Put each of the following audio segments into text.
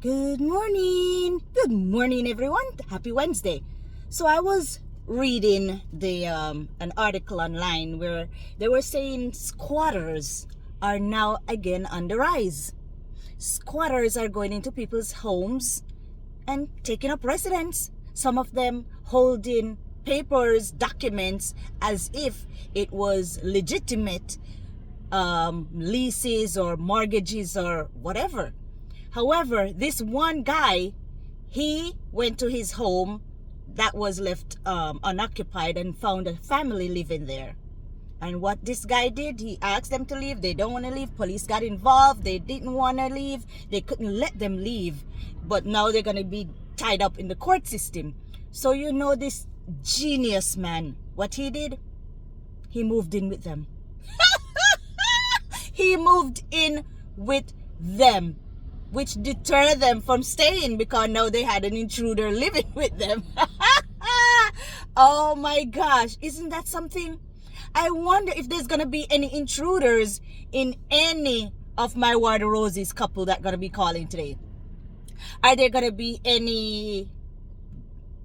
Good morning. Good morning, everyone. Happy Wednesday. So I was reading an article online where they were saying squatters are now again on the rise. Squatters are going into people's homes and taking up residence. Some of them holding papers, documents as if it was legitimate leases or mortgages or whatever. However, this one guy, he went to his home that was left unoccupied and found a family living there. And what this guy did, he asked them to leave. They don't want to leave. Police got involved. They didn't want to leave. They couldn't let them leave. But now they're going to be tied up in the court system. So you know this genius man, what he did? He moved in with them. He moved in with them, which deterred them from staying because now they had an intruder living with them. Oh my gosh, isn't that something? I wonder if there's going to be any intruders in any of my Ward of Roses couple that going to be calling today. Are there going to be any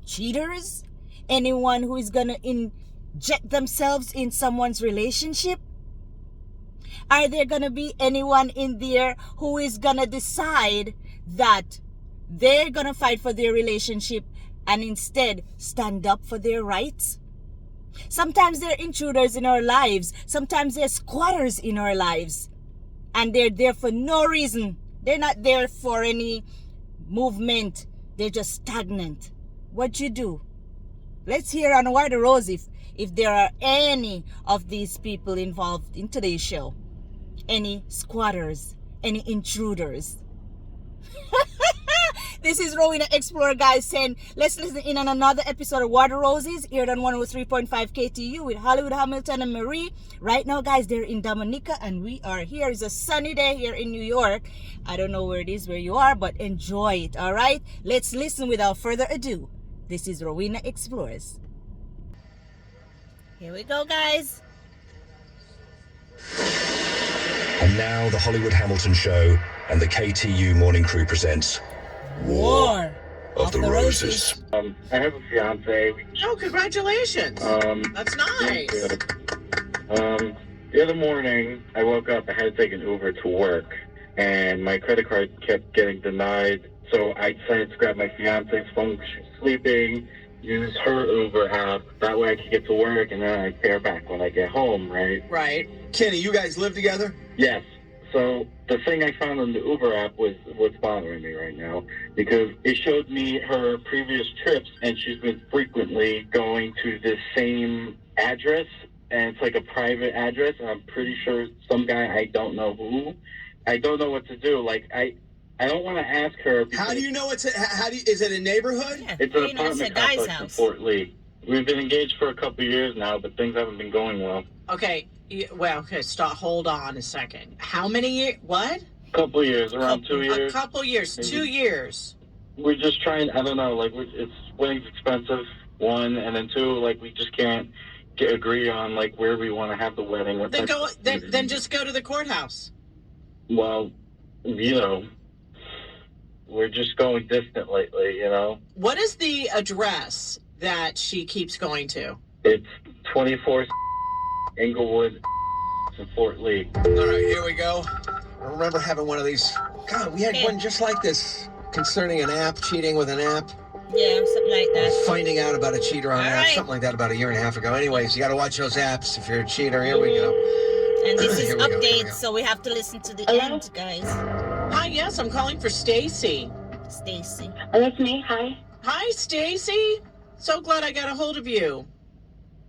cheaters? Anyone who is going to inject themselves in someone's relationship? Are there going to be anyone in there who is going to decide that they're going to fight for their relationship and instead stand up for their rights? Sometimes they're intruders in our lives. Sometimes they're squatters in our lives. And they're there for no reason. They're not there for any movement. They're just stagnant. What you do? Let's hear on Ward of Roses if there are any of these people involved in today's show. Any squatters, any intruders. This is Rowena Explorer, guys, saying let's listen in on another episode of Ward of Roses, aired on 103.5 KTU with Hollywood Hamilton and Marie. Right now, guys, they're in Dominica and we are here. It's a sunny day here in New York. I don't know where it is where you are, but enjoy it, all right? Let's listen without further ado. This is Rowena Explorers. Here we go, guys. And now the Hollywood Hamilton Show and the KTU Morning Crew presents War of the Roses. I have a fiance. Oh, congratulations. That's nice. The other morning, I woke up, I had to take an Uber to work, and my credit card kept getting denied. So I decided to grab my fiance's phone because she was sleeping, use her Uber app. That way I could get to work, and then I pay her back when I get home, right? Right. Kenny, you guys live together? Yes. So the thing I found on the Uber app was what's bothering me right now, because it showed me her previous trips, and she's been frequently going to this same address, and it's like a private address, and I'm pretty sure some guy, I don't know who. I don't know what to do. Like, I don't want to ask her. How do you know is it a neighborhood? Yeah, It's an you know, it's a apartment guy's complex in house. Fort Lee. We've been engaged for a couple of years now, but things haven't been going well. Okay. Okay, stop. Hold on a second. How many years? What? A couple of years, around 2 years. A couple years. Maybe. 2 years. We're just trying, I don't know, like, wedding's expensive, one, and then two, like, we just can't agree on, like, where we want to have the wedding. What Then type go. of- Then just go to the courthouse. Well, you know, we're just going distant lately, you know? What is the address that she keeps going to? It's 24 Englewood in Fort Lee. All right, here we go. I remember having one of these. God, we had Okay. one just like this concerning an app, cheating with an app, Yeah, something like that. finding out about a cheater on All an app, right. something like that about a year and a half ago. Anyways, you got to watch those apps if you're a cheater. Here we go. And this is Here we go, here we updates, go. so we have to listen to the Hello? end, guys. Hi. Yes, I'm calling for Stacy. Stacy. Oh, that's me. Hi. Hi, Stacy. So glad I got a hold of you.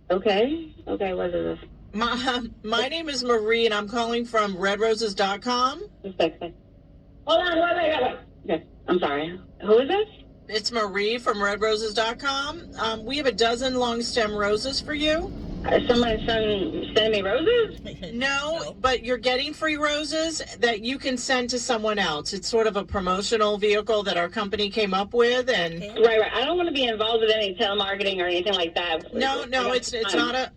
Okay. Okay, what is this? My name is Marie, and I'm calling from RedRoses.com. Respect. Hold on, wait. Okay, I'm sorry. Who is this? It's Marie from RedRoses.com. We have a dozen long stem roses for you. Someone sending me roses? No, but you're getting free roses that you can send to someone else. It's sort of a promotional vehicle that our company came up with, and Okay. Right. I don't want to be involved with any telemarketing or anything like that. no, it's not a.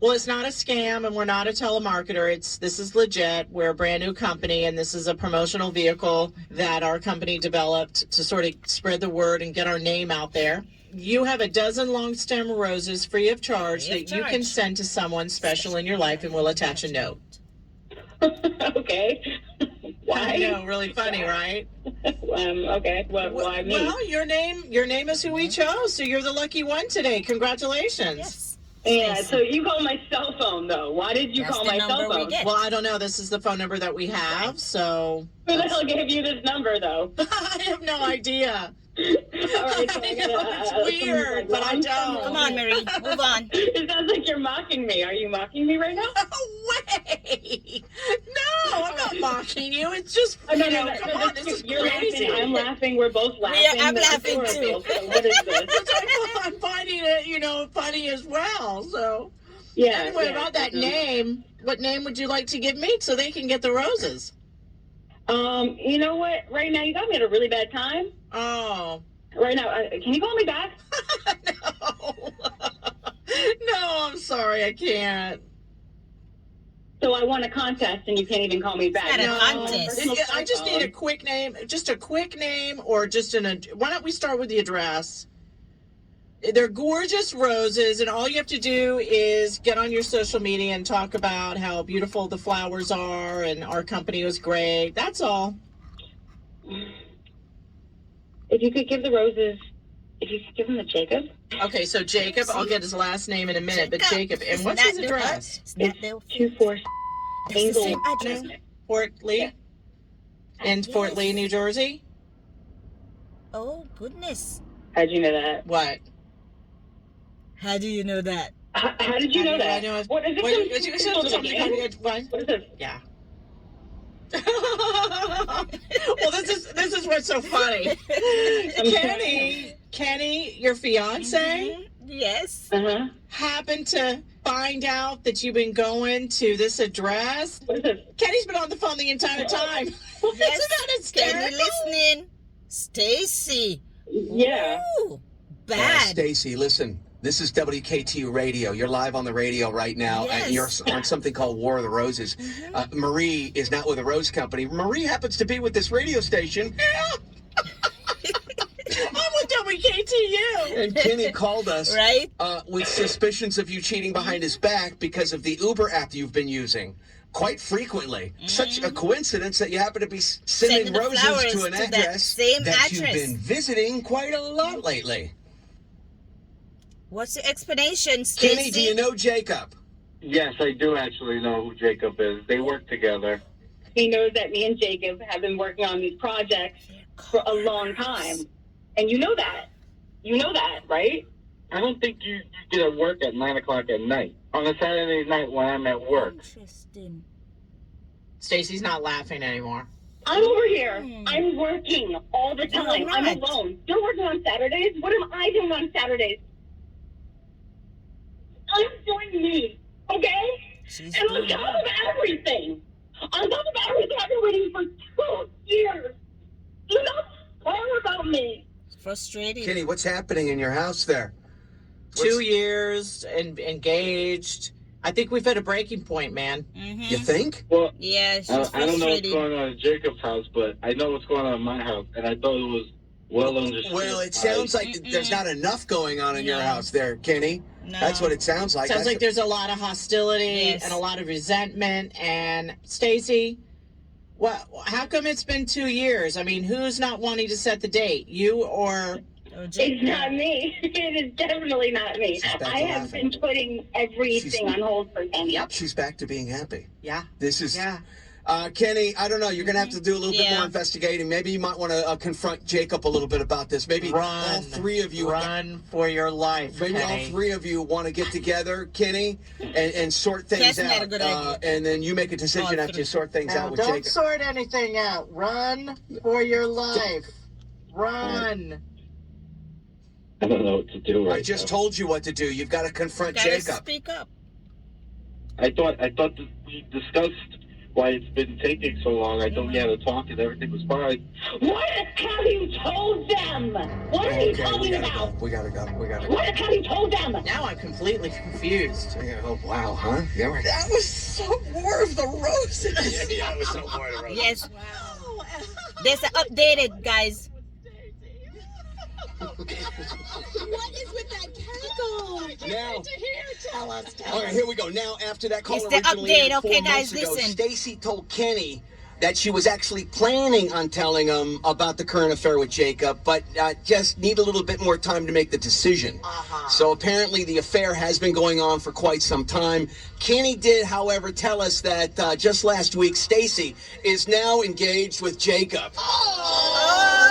Well, it's not a scam, and we're not a telemarketer. This is legit. We're a brand new company, and this is a promotional vehicle that our company developed to sort of spread the word and get our name out there. You have a dozen long stem roses free of charge Free of that you can charge. send to someone special in your life, and we'll attach a note. Okay. Why? I know, really funny, right? Okay. Why me? Well, your name is who we chose, so you're the lucky one today. Congratulations. Yes. Yeah, so you called my cell phone, though. Why did you That's call the my cell number we phone? get. Well, I don't know. This is the phone number that we have, so Who the hell gave you this number, though? I have no idea. All right, so I know, it's weird, but I don't. Come on, Marie. Move on. It sounds like you're mocking me. Are you mocking me right now? No way! No, I'm not mocking you. It's just, Oh, no, come on, this is you're crazy. laughing. I'm laughing. We're both laughing. I'm That's laughing, adorable. too. So what is this? I'm finding it, funny as well. So, Yeah. anyway, yeah. about that name, what name would you like to give me so they can get the roses? You know what? Right now, you got me at a really bad time. Oh, Right now, can you call me back? no. No, I'm sorry, I can't. So I won a contest, and you can't even call me back. Not a No, contest. I just need a quick name, or just why don't we start with the address? They're gorgeous roses, and all you have to do is get on your social media and talk about how beautiful the flowers are and our company was great. That's all. If you could give the roses, if you could give them to Jacob. Okay, so Jacob, I'll get his last name in a minute, but Jacob, and Isn't what's that his the- address? It's not the, 24 that's the same address. Fort Lee? In Fort Yes. Lee, New Jersey? Oh, goodness. How'd you know that? What? How do you know that? How did you know that? I know. What is it? What What is this? Yeah. Well, this is what's so funny. Kenny, your fiance, Mhm. Yes. Uh-huh. happened to find out that you've been going to this address. What is this? Kenny's been on the phone the entire time. Yes. Isn't that Kenny hysterical? listening. Stacy. Yeah. Ooh, bad. Stacy, listen. This is WKTU Radio. You're live on the radio right now, and you're Yes. on something called War of the Roses. Marie is not with the Rose Company. Marie happens to be with this radio station. Yeah. I'm with WKTU. And Kenny called us Right? with suspicions of you cheating behind his back because of the Uber app you've been using quite frequently. Such a coincidence that you happen to be sending Sending the roses flowers to an to that address same that you've address. been visiting quite a lot lately. What's the explanation, Stacy? Kenny, do you know Jacob? Yes, I do actually know who Jacob is. They work together. He knows that me and Jacob have been working on these projects for a long time. And you know that. You know that, right? I don't think you get at work at 9 o'clock at night. On a Saturday night when I'm at work. Interesting. Stacy's not laughing anymore. I'm over here. I'm working all the No, time. I'm not. alone. You're working on Saturdays? What am I doing on Saturdays? I'm doing me, okay? She's And on doing top of everything, I've been waiting for 2 years. Do not care about me. frustrated. Kenny, what's happening in your house there? 2 years and engaged. I think we've hit a breaking point, man. You think? Well, Yeah, she's I don't know what's frustrated. going on at Jacob's house, but I know what's going on in my house, and I thought it was well understood. Well, it sounds like there's not enough going on in your No. house there, Kenny. No. That's what it sounds like. Sounds That's like there's a lot of hostility Yes. and a lot of resentment. And Stacy, how come it's been 2 years? I mean, who's not wanting to set the date? You or Oh, It's not me. It is definitely not me. She's back I to have laughing. been putting everything on hold for Kenny. She's back to being happy. yeah, This is yeah. Kenny, I don't know. You're going to have to do a little bit Yeah. more investigating. Maybe you might want to confront Jacob a little bit about this. Maybe all Run, three of you run for your life. Maybe Kenny. all three of you want to get together, Kenny, and sort things That's not out. a good idea. And then you make a decision All after three. you sort things Now, out with don't Jacob. sort anything out. Run for your life. Run. I don't know what to do right I just now. told you what to do. You've got to confront Gotta Jacob. speak up. I thought that we discussed why it's been taking so long. I thought we had a talk and everything was fine. What have you told them? them? What are you Okay, talking about? We gotta go. What have you told them? Now I'm completely confused. Yeah, oh, wow, huh? Yeah, right. That was so War of the Roses. Yeah, it was so boring. Yes. There's an updated, guys. What is with that cackle? Now, Tell us. all right, here we go. Now, after that call It's the originally update, aired 4 okay, guys, months ago, listen. Stacey told Kenny that she was actually planning on telling him about the current affair with Jacob, but just need a little bit more time to make the decision. So apparently the affair has been going on for quite some time. Kenny did, however, tell us that just last week, Stacey is now engaged with Jacob. Whoa.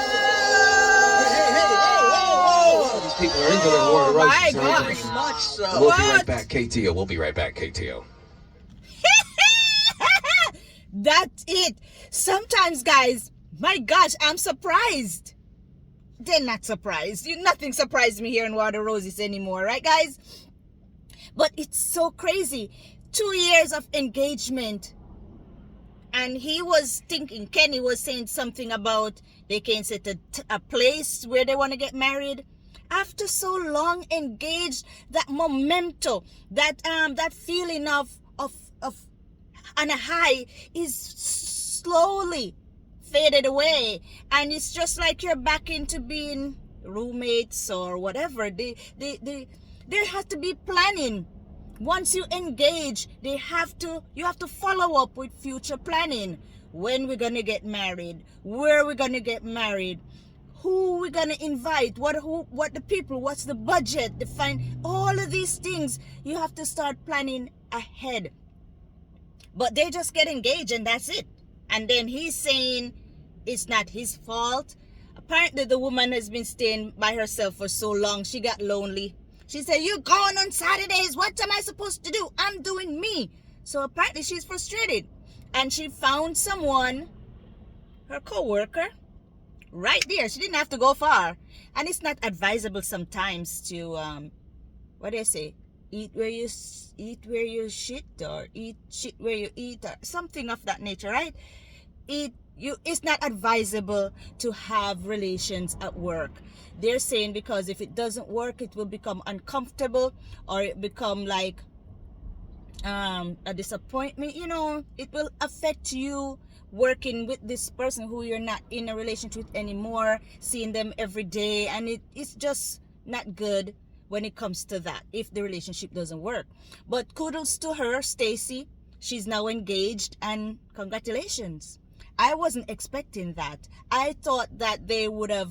These people are into their War of the Roses. my aren't they? gosh. Very much so. We'll be right What? back, KTO. We'll be right back, KTO. That's it. Sometimes, guys, my gosh, I'm surprised. They're not surprised. Nothing surprised me here in Water Roses anymore, right, guys? But it's so crazy. 2 years of engagement. And he was thinking, Kenny was saying something about they can set a place where they want to get married. After so long engaged, that memento, that feeling of on a high is slowly faded away, and it's just like you're back into being roommates or whatever. There has to be planning. Once you engage, you have to follow up with future planning. When we're gonna get married, where we're gonna get married, who we're gonna invite, what the people, what's the budget, all of these things. You have to start planning ahead. But they just get engaged and that's it. And then he's saying it's not his fault. Apparently the woman has been staying by herself for so long, she got lonely. She said, "You're gone on Saturdays. What am I supposed to do? I'm doing me." So apparently she's frustrated. And she found someone, her co-worker, right there. She didn't have to go far. And it's not advisable sometimes to, what do I say? Eat where you shit, or eat shit where you eat, or something of that nature, right? It's not advisable to have relations at work. They're saying because if it doesn't work, it will become uncomfortable, or it become like a disappointment. It will affect you working with this person who you're not in a relationship with anymore, seeing them every day, and it's just not good when it comes to that, if the relationship doesn't work. But kudos to her, Stacey. She's now engaged, and congratulations. I wasn't expecting that. I thought that they would have,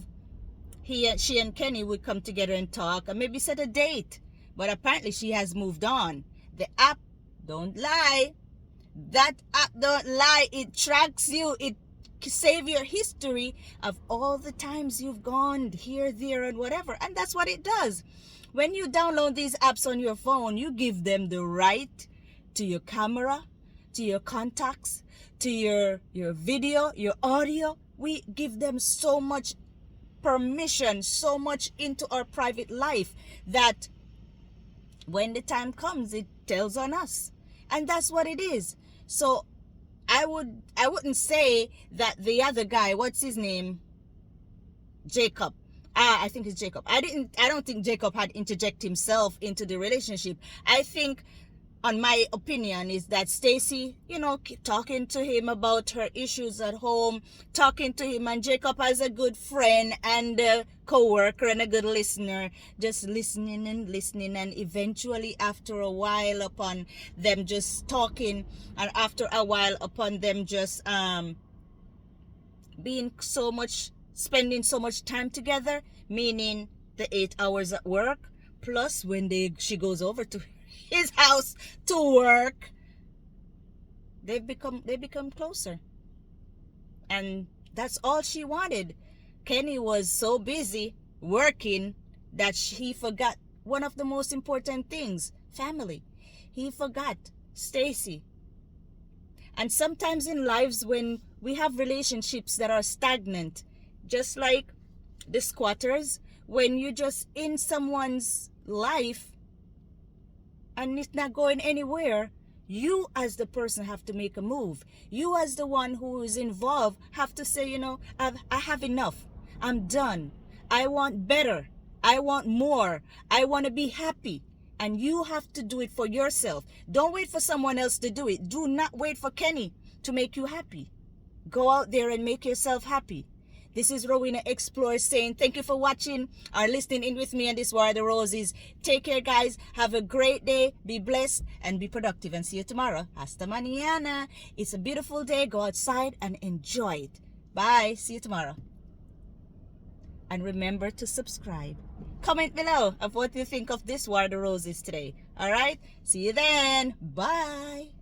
she and Kenny would come together and talk and maybe set a date. But apparently she has moved on. The app don't lie. That app don't lie. It tracks you. It saves your history of all the times you've gone here, there, and whatever. And that's what it does. When you download these apps on your phone, you give them the right to your camera, to your contacts, to your video, your audio. We give them so much permission, so much into our private life that when the time comes, it tells on us. And that's what it is. So I wouldn't say that the other guy, what's his name? Jacob. I think it's Jacob. I don't think Jacob had interjected himself into the relationship. I think, on my opinion, is that Stacey, keep talking to him about her issues at home, talking to him, and Jacob as a good friend and a co-worker and a good listener, just listening, and eventually after a while upon them just talking, and after a while upon them just spending so much time together, meaning the 8 hours at work, plus when she goes over to his house to work, they become closer. And that's all she wanted. Kenny was so busy working that he forgot one of the most important things: family. He forgot Stacey. And sometimes in lives, when we have relationships that are stagnant, just like the squatters, when you're just in someone's life and it's not going anywhere, you as the person have to make a move. You as the one who is involved have to say, I have enough. I'm done. I want better. I want more. I want to be happy. And you have to do it for yourself. Don't wait for someone else to do it. Do not wait for Kenny to make you happy. Go out there and make yourself happy. This is Rowena Explores saying thank you for watching or listening in with me on this War of the Roses. Take care, guys. Have a great day. Be blessed and be productive. And see you tomorrow. Hasta mañana. It's a beautiful day. Go outside and enjoy it. Bye. See you tomorrow. And remember to subscribe. Comment below of what you think of this War of the Roses today. All right? See you then. Bye.